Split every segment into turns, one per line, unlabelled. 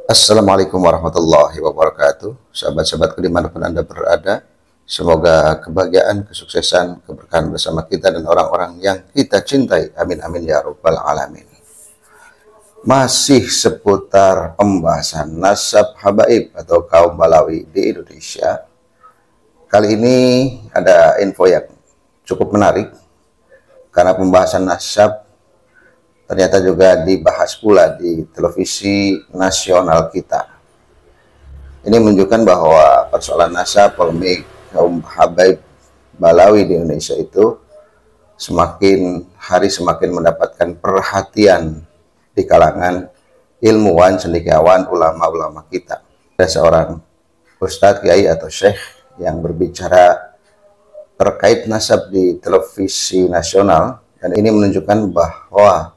Assalamualaikum warahmatullahi wabarakatuh. Sahabat-sahabatku dimanapun Anda berada, semoga kebahagiaan, kesuksesan, keberkahan bersama kita dan orang-orang yang kita cintai. Amin amin ya rabbal alamin. Masih seputar pembahasan nasab habaib atau kaum Balawi di Indonesia. Kali ini ada info yang cukup menarik, karena pembahasan nasab ternyata juga dibahas pula di televisi nasional kita. Ini menunjukkan bahwa persoalan nasab, polemik kaum habaib Balawi di Indonesia itu semakin hari semakin mendapatkan perhatian di kalangan ilmuwan, cendekiawan, ulama-ulama kita. Ada seorang ustadz, kiai atau syekh yang berbicara terkait nasab di televisi nasional, dan ini menunjukkan bahwa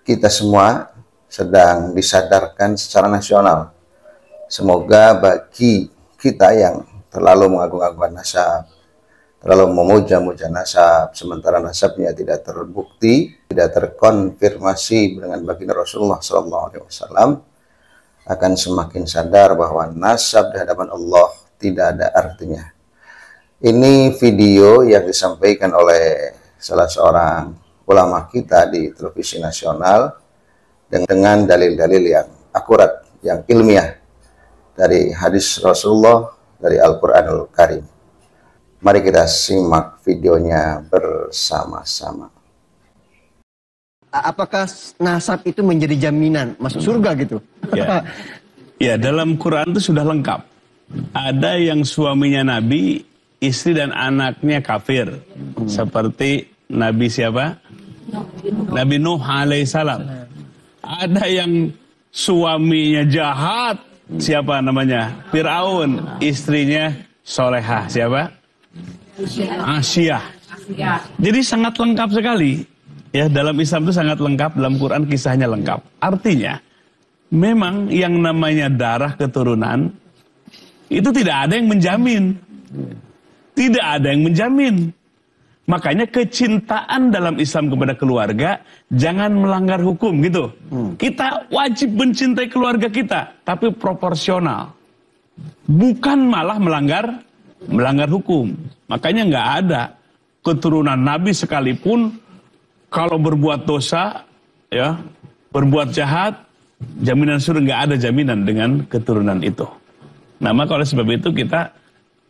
kita semua sedang disadarkan secara nasional. Semoga bagi kita yang terlalu mengagung-agungkan nasab, terlalu memuja-muja nasab, sementara nasabnya tidak terbukti, tidak terkonfirmasi dengan baginda Rasulullah SAW, akan semakin sadar bahwa nasab di hadapan Allah tidak ada artinya. Ini video yang disampaikan oleh salah seorang ulama kita di televisi nasional dengan dalil-dalil yang akurat, yang ilmiah dari hadis Rasulullah, dari Al-Quranul Karim. Mari kita simak videonya bersama-sama.
Apakah nasab itu menjadi jaminan masuk surga gitu?
Ya, ya, dalam Quran itu sudah lengkap. Ada yang suaminya Nabi, istri dan anaknya kafir. Seperti Nabi siapa? Nabi Nuh alaihissalam. Ada yang suaminya jahat, siapa namanya? Fir'aun. Istrinya solehah, siapa? Asyah. Jadi sangat lengkap sekali. Ya, dalam Islam itu sangat lengkap, dalam Quran kisahnya lengkap. Artinya, memang yang namanya darah keturunan itu tidak ada yang menjamin. Tidak ada yang menjamin. Makanya kecintaan dalam Islam kepada keluarga jangan melanggar hukum gitu. Kita wajib mencintai keluarga kita, tapi proporsional. Bukan malah melanggar hukum. Makanya nggak ada keturunan Nabi sekalipun kalau berbuat dosa, ya, berbuat jahat, jaminan surga nggak ada jaminan dengan keturunan itu. Nah, maka oleh sebab itu kita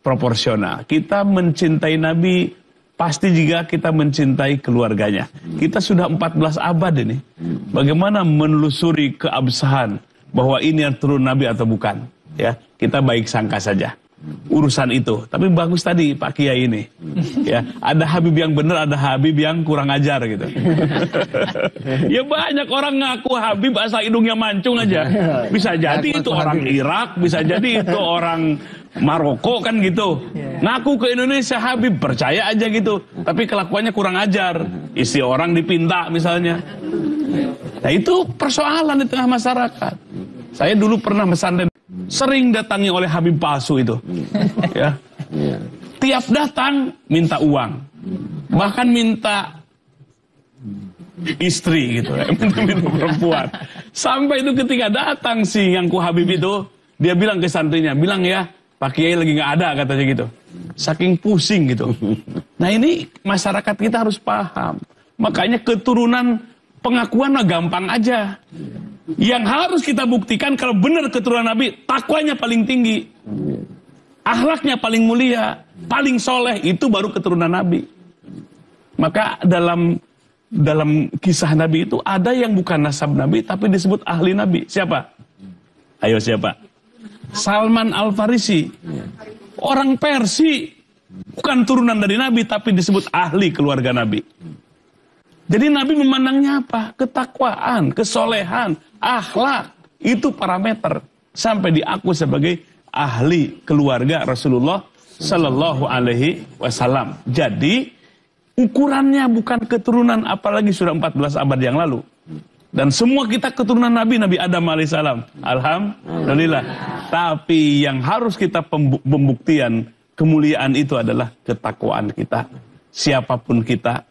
proporsional. Kita mencintai Nabi pasti juga kita mencintai keluarganya. Kita sudah 14 abad ini. Bagaimana menelusuri keabsahan bahwa ini yang turun Nabi atau bukan? Ya, kita baik sangka saja urusan itu. Tapi bagus tadi Pak Kiai ini. Ya, ada Habib yang benar, ada Habib yang kurang ajar gitu. Ya banyak orang ngaku Habib asal hidungnya mancung aja. Bisa jadi itu orang Irak, bisa jadi itu orang Maroko kan gitu. Ngaku ke Indonesia Habib, percaya aja gitu. Tapi kelakuannya kurang ajar. Isi orang dipinta misalnya. Nah itu persoalan di tengah masyarakat. Saya dulu pernah pesantren, sering datangi oleh Habib palsu itu. Ya. Tiap datang minta uang. Bahkan minta istri gitu. Minta perempuan. Sampai itu ketika datang si ngaku Habib itu, dia bilang ke santrinya, bilang ya, Pak Kiai lagi nggak ada katanya gitu. Saking pusing gitu. Nah ini masyarakat kita harus paham. Makanya keturunan pengakuan mah gampang aja. Yang harus kita buktikan kalau benar keturunan Nabi, takwanya paling tinggi. Akhlaknya paling mulia, paling soleh, itu baru keturunan Nabi. Maka dalam kisah Nabi itu ada yang bukan nasab Nabi tapi disebut ahli Nabi. Siapa? Ayo siapa? Salman Al-Farisi, orang Persia, bukan turunan dari Nabi, tapi disebut ahli keluarga Nabi. Jadi Nabi memandangnya apa? Ketakwaan, kesolehan, akhlak, itu parameter sampai diaku sebagai ahli keluarga Rasulullah Sallallahu Alaihi Wasallam. Jadi ukurannya bukan keturunan, apalagi sudah 14 abad yang lalu. Dan semua kita keturunan Nabi Adam alaihissalam. Alhamdulillah. Tapi yang harus kita pembuktian kemuliaan itu adalah ketakwaan kita. Siapapun kita.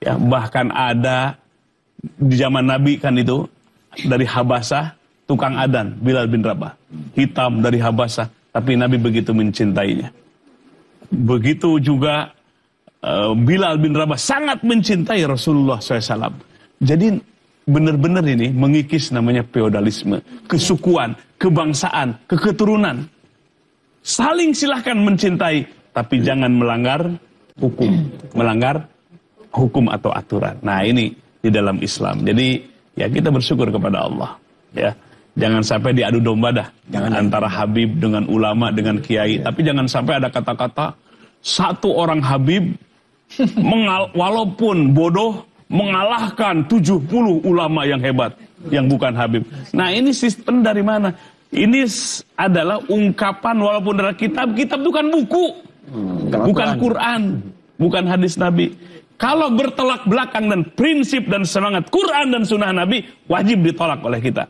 Ya, bahkan ada di zaman Nabi kan itu, dari Habasah, tukang adan, Bilal bin Rabah. Hitam dari Habasah, tapi Nabi begitu mencintainya. Begitu juga Bilal bin Rabah sangat mencintai Rasulullah SAW. Jadi benar-benar ini mengikis namanya feodalisme, kesukuan, kebangsaan, keketurunan. Saling silahkan mencintai, tapi jangan melanggar hukum, melanggar hukum atau aturan. Nah ini di dalam Islam. Jadi ya kita bersyukur kepada Allah. Ya, jangan sampai diadu domba dah, antara Habib dengan ulama dengan kiai. Tapi jangan sampai ada kata-kata satu orang Habib walaupun bodoh mengalahkan 70 ulama yang hebat yang bukan Habib. Nah ini sistem dari mana? Ini adalah ungkapan walaupun dari kitab bukan buku, bukan Quran, bukan hadis Nabi. Kalau bertolak belakang dan prinsip dan semangat Quran dan sunnah Nabi, wajib ditolak oleh kita.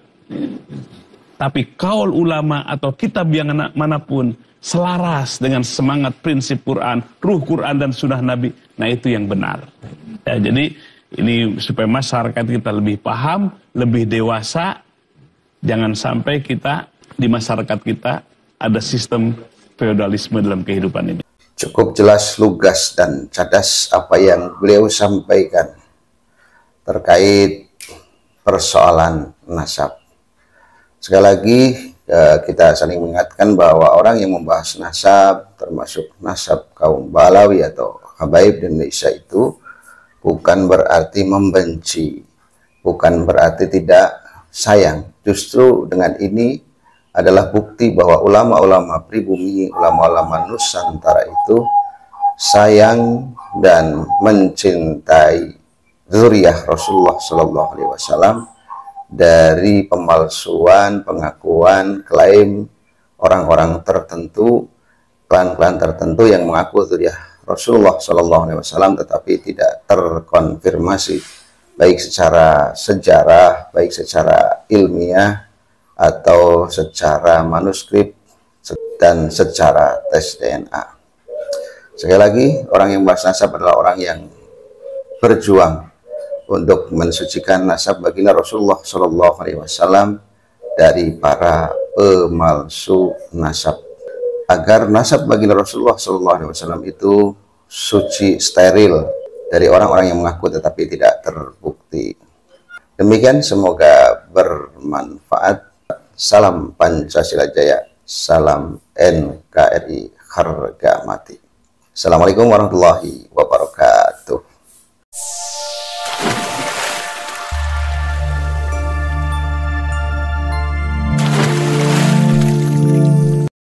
Tapi kaul ulama atau kitab yang manapun selaras dengan semangat prinsip Quran, ruh Quran dan sunnah Nabi, nah itu yang benar. Ya, jadi ini supaya masyarakat kita lebih paham, lebih dewasa. Jangan sampai kita di masyarakat kita ada sistem feodalisme dalam kehidupan ini.
Cukup jelas, lugas, dan cadas apa yang beliau sampaikan terkait persoalan nasab. Sekali lagi kita saling mengingatkan bahwa orang yang membahas nasab, termasuk nasab kaum Balawi atau Habaib dan Indonesia itu bukan berarti membenci, bukan berarti tidak sayang. Justru dengan ini adalah bukti bahwa ulama-ulama pribumi, ulama-ulama Nusantara itu sayang dan mencintai zuriyah Rasulullah Shallallahu Alaihi Wasallam dari pemalsuan, pengakuan, klaim orang-orang tertentu, klan-klan tertentu yang mengaku zuriyah Rasulullah Shallallahu Alaihi Wasallam, tetapi tidak terkonfirmasi baik secara sejarah, baik secara ilmiah atau secara manuskrip dan secara tes DNA. Sekali lagi, orang yang bahas nasab adalah orang yang berjuang untuk mensucikan nasab baginda Rasulullah Shallallahu Alaihi Wasallam dari para pemalsu nasab, agar nasab baginda Rasulullah Shallallahu Alaihi Wasallam itu suci, steril dari orang-orang yang mengaku tetapi tidak terbukti. Demikian, semoga bermanfaat. Salam Pancasila Jaya, salam NKRI harga mati. Assalamualaikum warahmatullahi wabarakatuh.